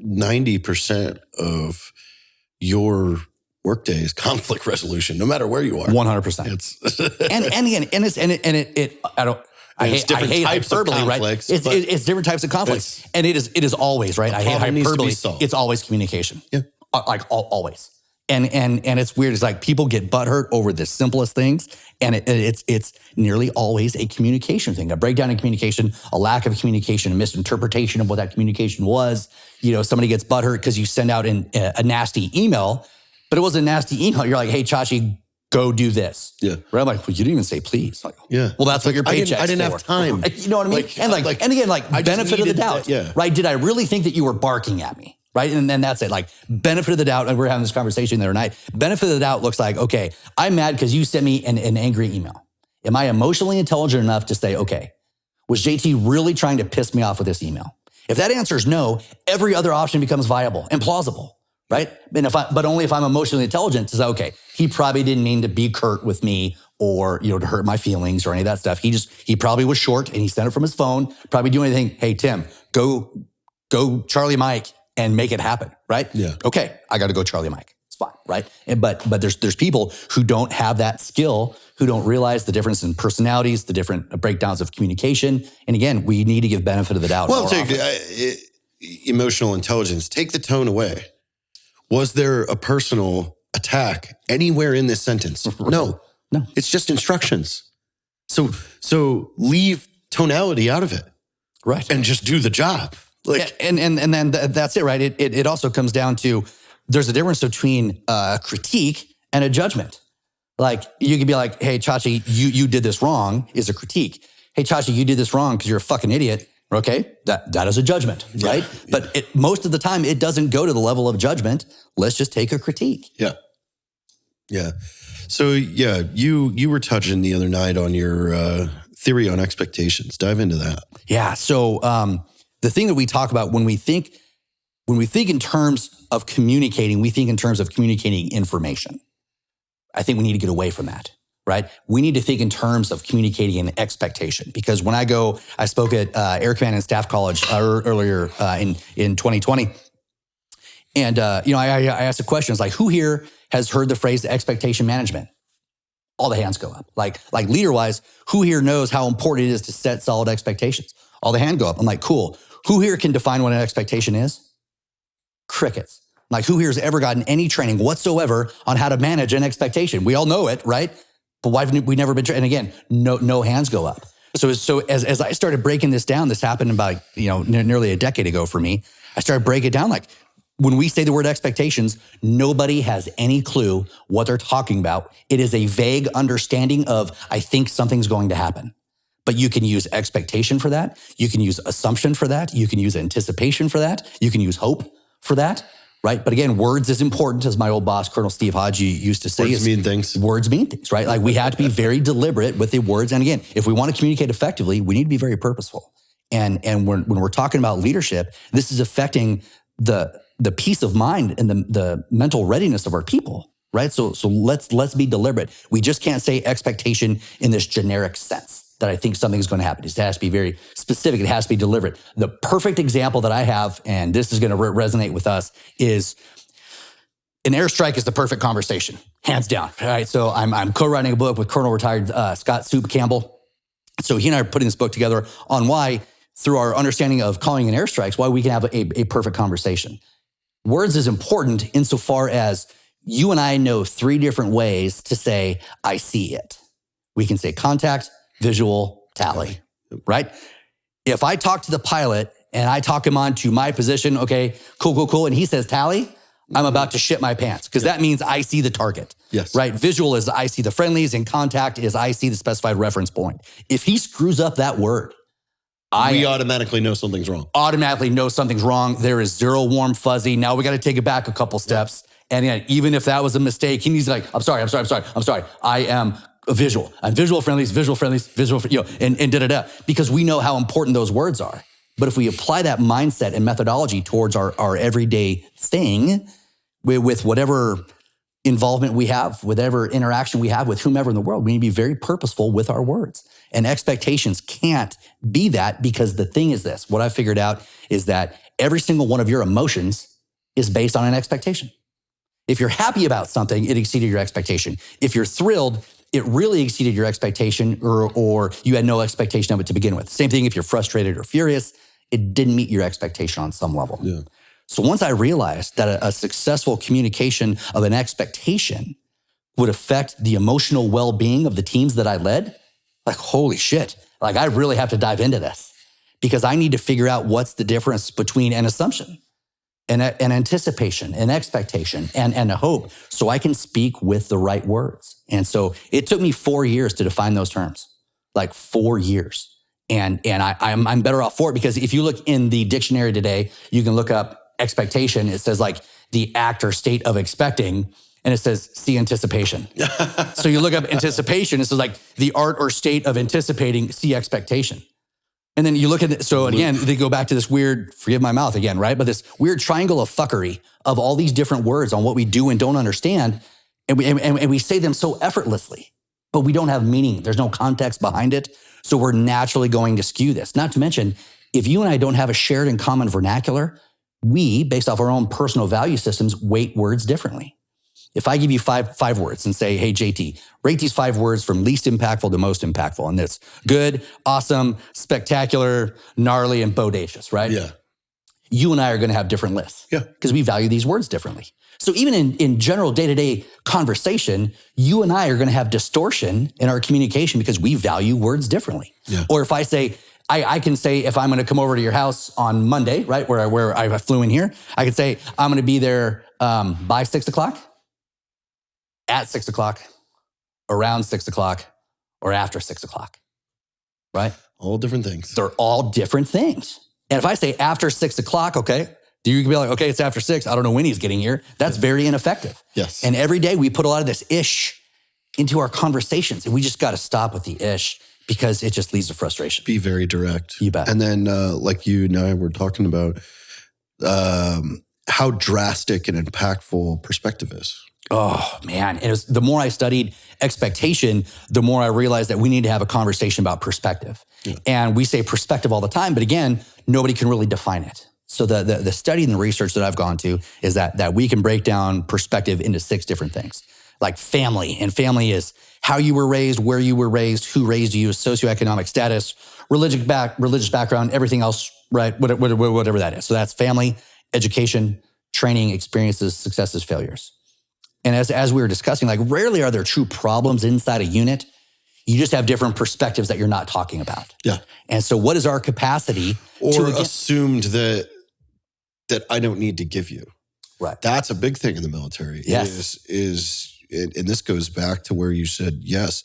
90% of your workday is conflict resolution, no matter where you are. 100%. I hate hyperbole, right? It's different types of conflicts. And it is always, right? I hate hyperbole. It's always communication. Yeah. Like always. And it's weird. It's like people get butthurt over the simplest things. And it's nearly always a communication thing, a breakdown in communication, a lack of communication, a misinterpretation of what that communication was. You know, somebody gets butthurt because you send out a nasty email, but it wasn't a nasty email. You're like, hey, Chachi, go do this. Yeah. Right? I'm like, well, you didn't even say please. Like, yeah. Well, that's what your paycheck's I didn't for. have time. You know what I mean? And again, benefit of the doubt. Right? Did I really think that you were barking at me? Right? And then that's it. Like, benefit of the doubt. And we were having this conversation the other night. Benefit of the doubt looks like, okay, I'm mad because you sent me an angry email. Am I emotionally intelligent enough to say, okay, was JT really trying to piss me off with this email? If that answer is no, every other option becomes viable and plausible. Right? But only if I'm emotionally intelligent to say, okay, he probably didn't mean to be curt with me or, to hurt my feelings or any of that stuff. He probably was short and he sent it from his phone, probably doing anything. Hey, Tim, go Charlie Mike and make it happen. Right? Yeah. Okay. I got to go Charlie Mike. It's fine. Right? But there's people who don't have that skill, who don't realize the difference in personalities, the different breakdowns of communication. And again, we need to give benefit of the doubt. Well, emotional intelligence, take the tone away. Was there a personal attack anywhere in this sentence? No. It's just instructions. So leave tonality out of it. Right. And just do the job. Like, and then that's it, right? It also comes down to, there's a difference between a critique and a judgment. Like, you could be like, hey, Chachi, you did this wrong, is a critique. Hey, Chachi, you did this wrong because you're a fucking idiot. Okay, that is a judgment, right? Yeah. But most of the time, it doesn't go to the level of judgment. Let's just take a critique. Yeah. So you were touching the other night on your theory on expectations. Dive into that. Yeah. So the thing that we talk about when we think in terms of communicating, we think in terms of communicating information. I think we need to get away from that. Right? We need to think in terms of communicating an expectation, because when I spoke at Air Command and Staff College earlier in 2020. And, I asked a question. It's like, who here has heard the phrase expectation management? All the hands go up. Like leader-wise, who here knows how important it is to set solid expectations? All the hands go up. I'm like, cool. Who here can define what an expectation is? Crickets. Like, who here has ever gotten any training whatsoever on how to manage an expectation? We all know it, right? But why have we never been trained? And again, no hands go up. So as I started breaking this down, this happened about, nearly a decade ago for me. I started breaking it down. Like, when we say the word expectations, nobody has any clue what they're talking about. It is a vague understanding of, I think something's going to happen. But you can use expectation for that. You can use assumption for that. You can use anticipation for that. You can use hope for that. Right? But again, words is important, as my old boss, Colonel Steve Hodge, used to say. Words mean things. Words mean things, right? Like, we have to be very deliberate with the words. And again, if we want to communicate effectively, we need to be very purposeful. And when we're talking about leadership, this is affecting the peace of mind and the mental readiness of our people, right? So let's be deliberate. We just can't say expectation in this generic sense. that I think something is going to happen. It has to be very specific. It has to be deliberate. The perfect example that I have, and this is going to resonate with us, is an airstrike is the perfect conversation, hands down. All right. So I'm co-writing a book with Colonel retired Scott Soup Campbell. So he and I are putting this book together on why, through our understanding of calling in airstrikes, why we can have a perfect conversation. Words is important insofar as you and I know 3 different ways to say, I see it. We can say contact, visual, tally, right? If I talk to the pilot and I talk him on to my position, okay, cool, and he says tally, I'm about to shit my pants because that means I see the target. Yes. Right? Visual is I see the friendlies and contact is I see the specified reference point. If he screws up that word, we automatically know something's wrong. Automatically know something's wrong. There is zero warm fuzzy. Now we got to take it back a couple steps. And then even if that was a mistake, he needs like, I'm sorry. I am a visual. I'm visual friendlies, and da-da-da. Because we know how important those words are. But if we apply that mindset and methodology towards our everyday thing with whatever involvement we have, whatever interaction we have with whomever in the world, we need to be very purposeful with our words. And expectations can't be that, because the thing is this. What I figured out is that every single one of your emotions is based on an expectation. If you're happy about something, it exceeded your expectation. If you're thrilled, it really exceeded your expectation, or you had no expectation of it to begin with. Same thing if you're frustrated or furious, it didn't meet your expectation on some level. Yeah. So once I realized that a successful communication of an expectation would affect the emotional well-being of the teams that I led, like, holy shit, like I really have to dive into this, because I need to figure out what's the difference between an assumption and an anticipation, an expectation, and a hope, so I can speak with the right words. And so it took me 4 years to define those terms, like 4 years. And I'm better off for it, because if you look in the dictionary today, you can look up expectation. It says like the act or state of expecting, and it says see anticipation. So you look up anticipation, it says like the art or state of anticipating, see expectation. And then you look at it, so again, they go back to this weird, forgive my mouth again, right? But this weird triangle of fuckery of all these different words on what we do and don't understand. And we say them so effortlessly, but we don't have meaning. There's no context behind it. So we're naturally going to skew this. Not to mention, if you and I don't have a shared and common vernacular, we, based off our own personal value systems, weight words differently. If I give you five words and say, hey, JT, rate these 5 words from least impactful to most impactful. And it's good, awesome, spectacular, gnarly, and bodacious, right? Yeah. You and I are going to have different lists. Yeah. Because we value these words differently. So even in general day-to-day conversation, you and I are going to have distortion in our communication because we value words differently. Yeah. Or if I say, I can say, if I'm going to come over to your house on Monday, right, where I flew in here, I could say, I'm going to be there by 6 o'clock, at 6 o'clock, around 6 o'clock, or after 6 o'clock, right? All different things. They're all different things. And if I say after 6 o'clock, okay, you can be like, okay, it's after 6. I don't know when he's getting here. That's very ineffective. Yes. And every day we put a lot of this ish into our conversations, and we just got to stop with the ish, because it just leads to frustration. Be very direct. You bet. And then like you and I were talking about how drastic and impactful perspective is. Oh, man. And the more I studied expectation, the more I realized that we need to have a conversation about perspective. Yeah. And we say perspective all the time, but again, nobody can really define it. So the study and the research that I've gone to is that we can break down perspective into 6 different things. Like family, and family is how you were raised, where you were raised, who raised you, socioeconomic status, religious background, everything else, right? Whatever that is. So that's family, education, training, experiences, successes, failures. And as we were discussing, like rarely are there true problems inside a unit. You just have different perspectives that you're not talking about. Yeah. And so what is our capacity or assumed that I don't need to give you? Right. That's a big thing in the military. Yes. And this goes back to where you said, yes,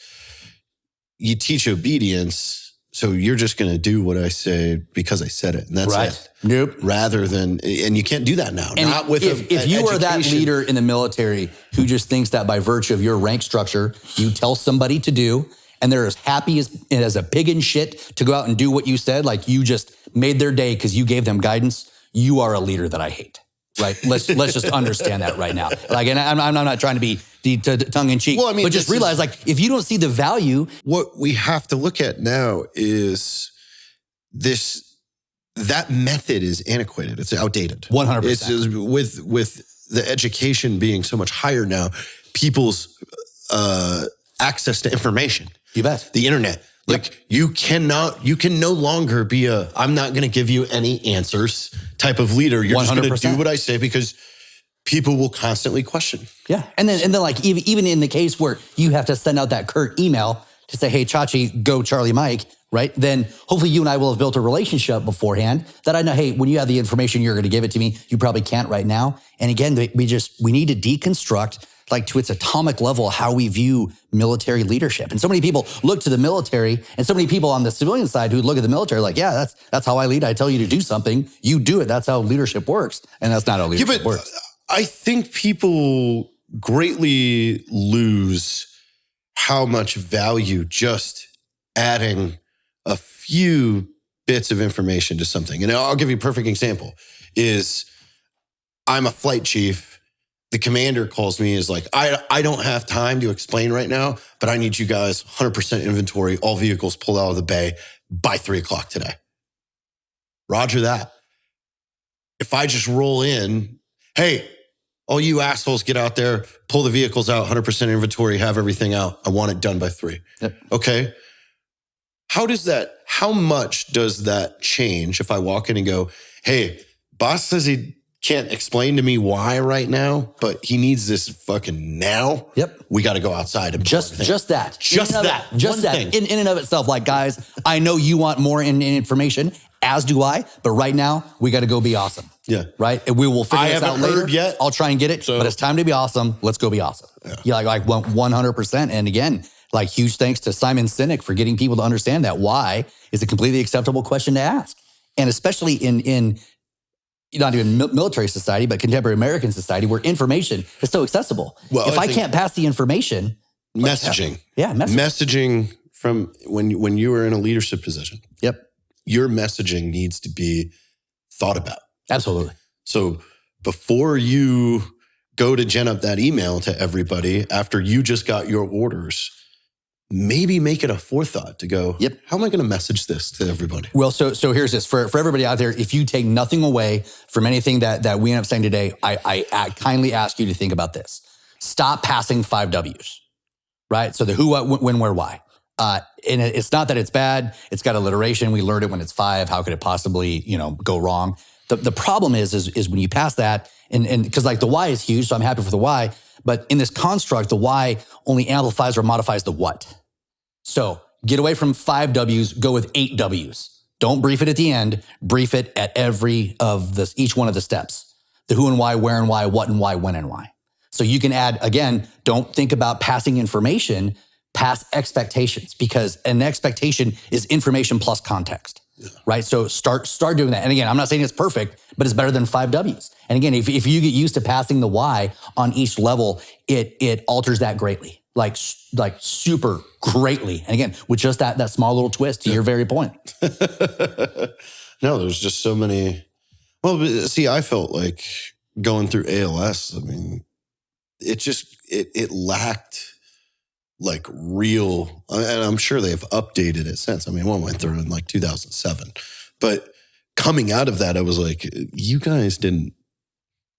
you teach obedience, so you're just going to do what I say because I said it. And that's right. it. Nope. Rather than, and you can't do that now. And not with if you are that leader in the military who just thinks that by virtue of your rank structure, you tell somebody to do, and they're as happy as a pig in shit to go out and do what you said, like you just made their day because you gave them guidance, you are a leader that I hate. Right. Let's just understand that right now. Like, and I'm not trying to be tongue in cheek. Well, I mean, but just realize, like, if you don't see the value, what we have to look at now is that method is antiquated. It's outdated. 100%. It's with the education being so much higher now, people's access to information. You bet. The internet. Like you can no longer be I'm not going to give you any answers type of leader. You're 100%. Just going to do what I say because people will constantly question. Yeah. And then like even in the case where you have to send out that curt email to say, hey, Chachi, go Charlie Mike, right? Then hopefully you and I will have built a relationship beforehand that I know, hey, when you have the information, you're going to give it to me. You probably can't right now. And again, we need to deconstruct like to its atomic level how we view military leadership. And so many people look to the military, and so many people on the civilian side who look at the military like, yeah, that's how I lead. I tell you to do something, you do it. That's how leadership works. And that's not how leadership works. I think people greatly lose how much value just adding a few bits of information to something. And I'll give you a perfect example is I'm a flight chief. The commander calls me is like, I don't have time to explain right now, but I need you guys 100% inventory, all vehicles pulled out of the bay by 3:00 today. Roger that. If I just roll in, hey, all you assholes get out there, pull the vehicles out, 100% inventory, have everything out. I want it done by 3:00. Yep. Okay. How much does that change if I walk in and go, hey, boss says he can't explain to me why right now, but he needs this fucking now. Yep. We got to go outside and just that. Just that. In and of itself, like, guys, I know you want more information, as do I, but right now we got to go be awesome. Yeah. Right. And we will figure this out later. I haven't heard yet. I'll try and get it, but it's time to be awesome. Let's go be awesome. Yeah. Like 100%. And again, like huge thanks to Simon Sinek for getting people to understand that why is a completely acceptable question to ask. And especially in not even military society, but contemporary American society where information is so accessible. Well, if I can't pass the information. Messaging. Messaging from when you are in a leadership position. Yep. Your messaging needs to be thought about. Absolutely. So before you go to gen up that email to everybody after you just got your orders, maybe make it a forethought to go, yep, how am I going to message this to everybody? Well, so here's this. For everybody out there, if you take nothing away from anything that we end up saying today, I kindly ask you to think about this. Stop passing 5 W's, right? So the who, what, when, where, why. And it's not that it's bad. It's got alliteration. We learned it when it's 5. How could it possibly, go wrong? The problem is when you pass that, and because like the why is huge, so I'm happy for the why, but in this construct, the why only amplifies or modifies the what. So get away from 5 W's, go with 8 W's. Don't brief it at the end, brief it at each one of the steps. The who and why, where and why, what and why, when and why. So you can add, again, don't think about passing information, pass expectations, because an expectation is information plus context. Yeah. Right? So start doing that. And again, I'm not saying it's perfect, but it's better than 5 W's. And again, if you get used to passing the why on each level, it alters that greatly, like super greatly. And again, with just that small little twist to your very point. No, there's just so many. Well, see, I felt like going through ALS, I mean, it lacked like real, and I'm sure they've updated it since. I mean, one went through in like 2007. But coming out of that, I was like, you guys didn't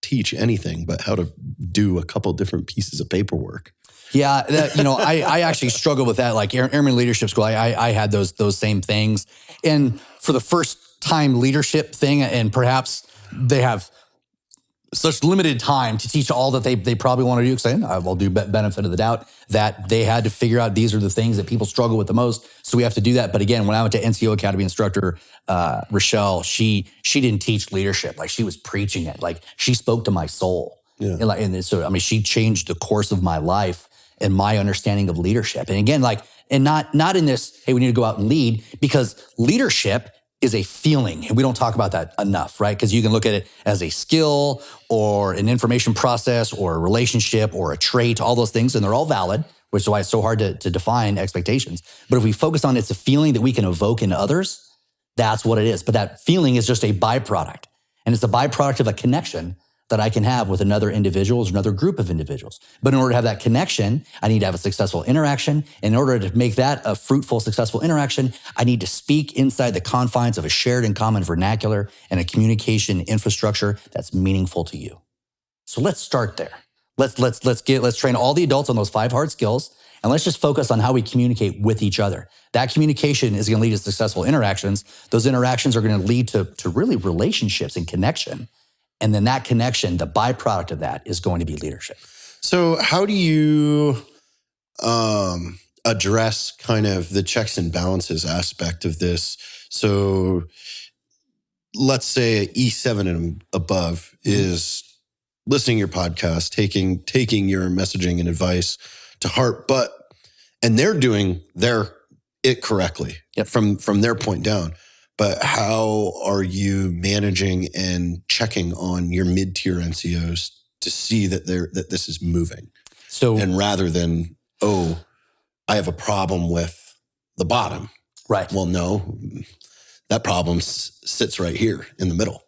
teach anything but how to do a couple different pieces of paperwork. Yeah, I actually struggle with that. Like Airmen Leadership School, I had those same things. And for the first time leadership thing, and perhaps they have such limited time to teach all that they probably want to do, because I'll do benefit of the doubt, that they had to figure out these are the things that people struggle with the most. So we have to do that. But again, when I went to NCO Academy instructor, Rochelle, she didn't teach leadership. Like she was preaching it. Like she spoke to my soul. Yeah. And so, I mean, she changed the course of my life and my understanding of leadership. And again, and not in this, hey, we need to go out and lead, because leadership is a feeling. And we don't talk about that enough, right? Because you can look at it as a skill or an information process or a relationship or a trait, all those things, and they're all valid, which is why it's so hard to define expectations. But if we focus on it's a feeling that we can evoke in others, that's what it is. But that feeling is just a byproduct. And it's a byproduct of a connection that I can have with another individual or another group of individuals. But in order to have that connection, I need to have a successful interaction. And in order to make that a fruitful, successful interaction, I need to speak inside the confines of a shared and common vernacular and a communication infrastructure that's meaningful to you. So let's start there. Let's train all the adults on those 5 hard skills, and let's just focus on how we communicate with each other. That communication is going to lead to successful interactions. Those interactions are going to lead to really relationships and connection. And then that connection, the byproduct of that is going to be leadership. So how do you address kind of the checks and balances aspect of this? So let's say E7 and above is listening to your podcast, taking your messaging and advice to heart, and they're doing it correctly from their point down. But how are you managing and checking on your mid-tier NCOs to see that this is moving? So, and rather than, I have a problem with the bottom. Right. Well, no, that problem sits right here in the middle.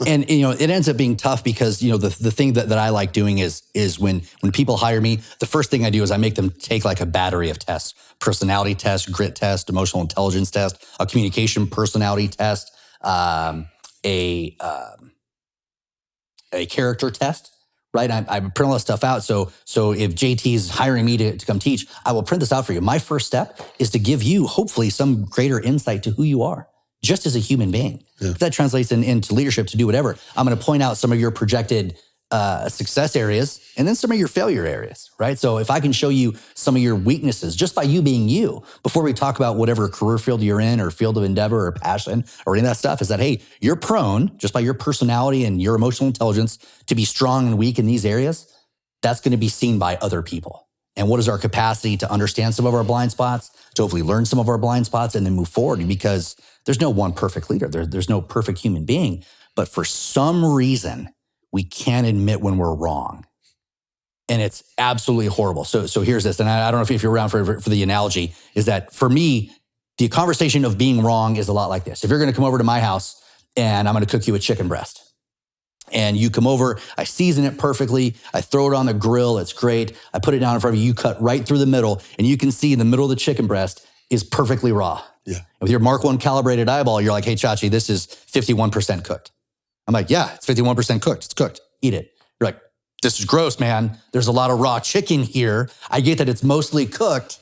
And it ends up being tough because the thing that I like doing is when people hire me, the first thing I do is I make them take like a battery of tests: personality test, grit test, emotional intelligence test, a communication personality test, a character test. Right, I print all that stuff out. So if JT is hiring me to come teach, I will print this out for you. My first step is to give you hopefully some greater insight to who you are, just as a human being. Yeah. If that translates into leadership to do whatever, I'm going to point out some of your projected success areas and then some of your failure areas, right? So if I can show you some of your weaknesses just by you being you, before we talk about whatever career field you're in or field of endeavor or passion or any of that stuff, is that, hey, you're prone, just by your personality and your emotional intelligence, to be strong and weak in these areas. That's going to be seen by other people. And what is our capacity to understand some of our blind spots, to hopefully learn some of our blind spots and then move forward? Because there's no one perfect leader. There's no perfect human being. But for some reason, we can't admit when we're wrong. And it's absolutely horrible. So here's this, and I don't know if you're around for the analogy, is that for me, the conversation of being wrong is a lot like this. If you're going to come over to my house and I'm going to cook you a chicken breast, and you come over, I season it perfectly, I throw it on the grill, it's great, I put it down in front of you, you cut right through the middle, and you can see in the middle of the chicken breast is perfectly raw. Yeah. With your Mark I calibrated eyeball, you're like, hey, Chachi, this is 51% cooked. I'm like, yeah, it's 51% cooked. It's cooked. Eat it. You're like, this is gross, man. There's a lot of raw chicken here. I get that it's mostly cooked,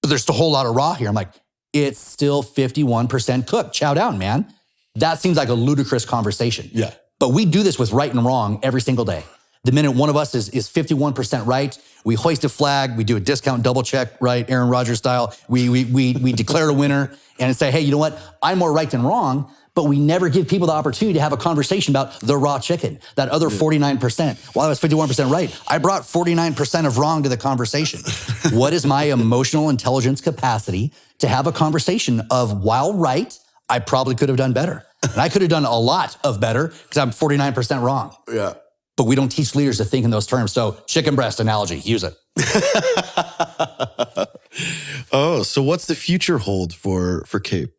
but there's a whole lot of raw here. I'm like, it's still 51% cooked. Chow down, man. That seems like a ludicrous conversation. Yeah. But we do this with right and wrong every single day. The minute one of us is 51% right, we hoist a flag, we do a discount double check, right, Aaron Rodgers style. We declare a winner and say, hey, you know what? I'm more right than wrong. But we never give people the opportunity to have a conversation about the raw chicken, that other 49%. While I was 51% right, I brought 49% of wrong to the conversation. What is my emotional intelligence capacity to have a conversation of, while right, I probably could have done better. And I could have done a lot of better because I'm 49% wrong. Yeah. But we don't teach leaders to think in those terms. So chicken breast analogy, use it. So what's the future hold for CAPE?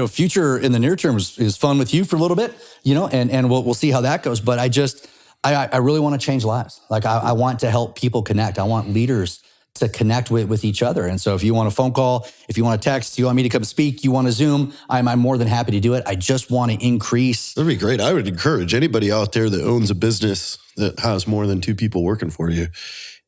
Future in the near term is fun with you for a little bit, and we'll see how that goes. But I really want to change lives. Like I want to help people connect. I want leaders to connect with each other. And so if you want a phone call, if you want a text, you want me to come speak, you want to Zoom, I'm more than happy to do it. I just want to increase. That'd be great. I would encourage anybody out there that owns a business that has more than 2 people working for you,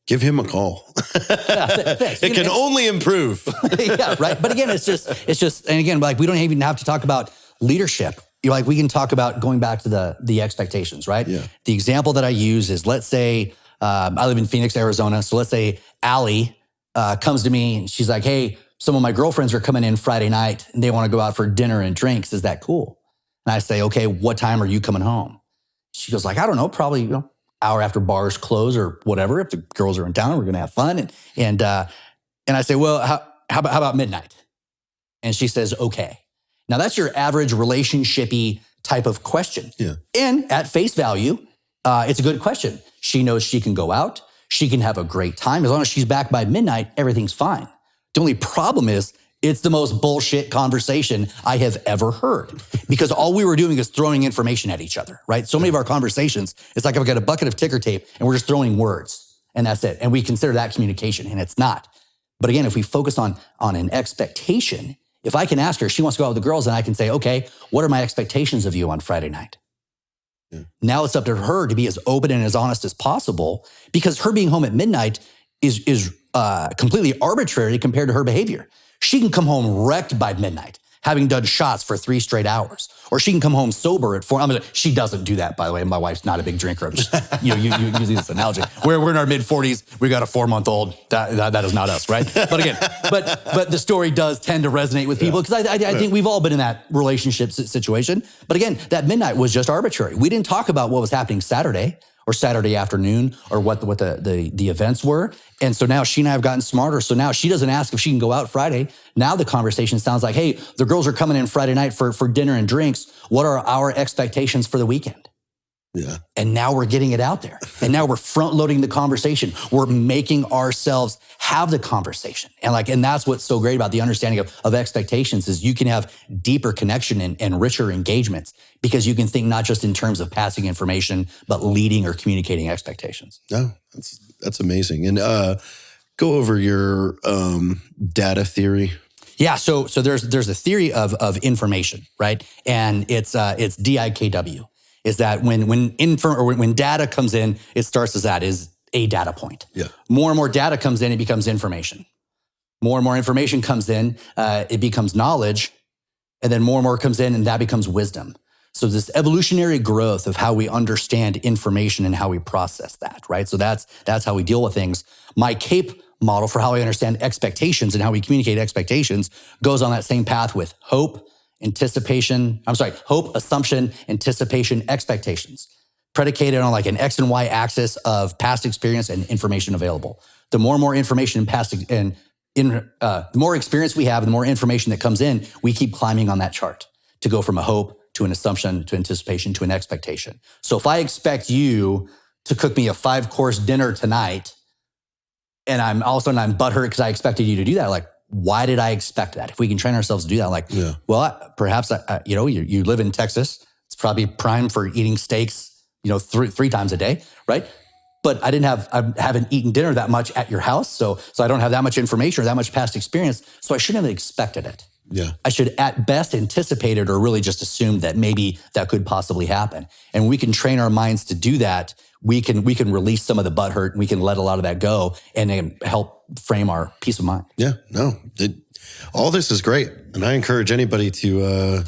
give him a call. It can only improve. Yeah, right. But again, it's just, and again, like we don't even have to talk about leadership. We can talk about going back to the expectations, right? Yeah. The example that I use is, let's say, I live in Phoenix, Arizona. So let's say Allie comes to me and she's like, hey, some of my girlfriends are coming in Friday night and they want to go out for dinner and drinks. Is that cool? And I say, okay, what time are you coming home? She goes like, I don't know, probably, hour after bars close or whatever. If the girls are in town, we're going to have fun. And I say, well, how about midnight? And she says, okay. Now that's your average relationshipy type of question. Yeah. And at face value, it's a good question. She knows she can go out. She can have a great time. As long as she's back by midnight, everything's fine. The only problem is It's the most bullshit conversation I have ever heard because all we were doing is throwing information at each other, right? So many of our conversations, it's like I've got a bucket of ticker tape and we're just throwing words and that's it. And we consider that communication and it's not. But again, if we focus on an expectation, if I can ask her, she wants to go out with the girls and I can say, okay, what are my expectations of you on Friday night? Yeah. Now it's up to her to be as open and as honest as possible because her being home at midnight is completely arbitrary compared to her behavior. She can come home wrecked by midnight, having done shots for 3 straight hours. Or she can come home sober at 4. She doesn't do that, by the way. My wife's not a big drinker. I'm just, you using this analogy. We're in our mid-40s. We got a 4-month-old. That is not us, right? But again, but the story does tend to resonate with people because I think we've all been in that relationship situation. But again, that midnight was just arbitrary. We didn't talk about what was happening Saturday or Saturday afternoon or what the events were. And so now she and I have gotten smarter. So now she doesn't ask if she can go out Friday. Now the conversation sounds like, hey, the girls are coming in Friday night for dinner and drinks. What are our expectations for the weekend? Yeah. And now we're getting it out there. And now we're front loading the conversation. We're making ourselves have the conversation. And that's what's so great about the understanding of expectations is you can have deeper connection and richer engagements because you can think not just in terms of passing information, but leading or communicating expectations. No, that's amazing. And go over your data theory. Yeah, so there's a theory of information, right? And it's DIKW. Is that when data comes in, it starts as that is a data point. Yeah. More and more data comes in, it becomes information. More and more information comes in, it becomes knowledge, and then more comes in, and that becomes wisdom. So this evolutionary growth of how we understand information and how we process that, right? So that's how we deal with things. My CAPE model for how I understand expectations and how we communicate expectations goes on that same path with hope, hope, assumption, anticipation, expectations, predicated on like an X and Y axis of past experience and information available. The more and more information the more experience we have, the more information that comes in, we keep climbing on that chart to go from a hope to an assumption to anticipation to an expectation. So if I expect you to cook me a 5-course dinner tonight, and I'm all of a sudden I'm butthurt because I expected you to do that, like, why did I expect that? If we can train ourselves to do that, well, perhaps, you live in Texas. It's probably prime for eating steaks, 3 times a day, right? But I haven't eaten dinner that much at your house. So I don't have that much information or that much past experience. So I shouldn't have expected it. Yeah. I should at best anticipate it or really just assume that maybe that could possibly happen. And we can train our minds to do that. We can release some of the butthurt and we can let a lot of that go and help frame our peace of mind. Yeah, no, all this is great. And I encourage anybody to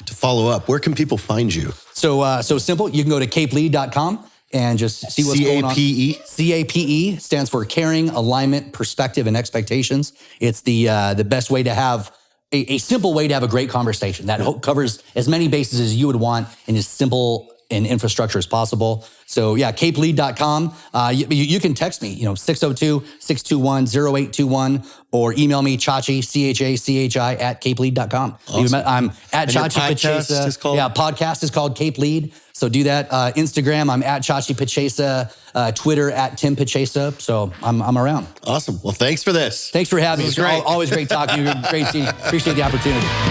follow up. Where can people find you? So simple. You can go to capelead.com and just see what's going on. CAPE? CAPE stands for Caring, Alignment, Perspective, and Expectations. It's the best way to have a simple way to have a great conversation that covers as many bases as you would want in as simple an infrastructure as possible. So yeah, capelead.com. You can text me, 602-621-0821 or email me Chachi, CHACHI at capelead.com. Awesome. I'm at Chachi Pachasa. Podcast is called Cape Lead. So do that. Instagram, I'm at Chachi Pachasa. Twitter at Tim Pacha. So I'm around. Awesome. Well, thanks for this. Thanks for having me. It's always great talking to you. Great seeing you. Appreciate the opportunity.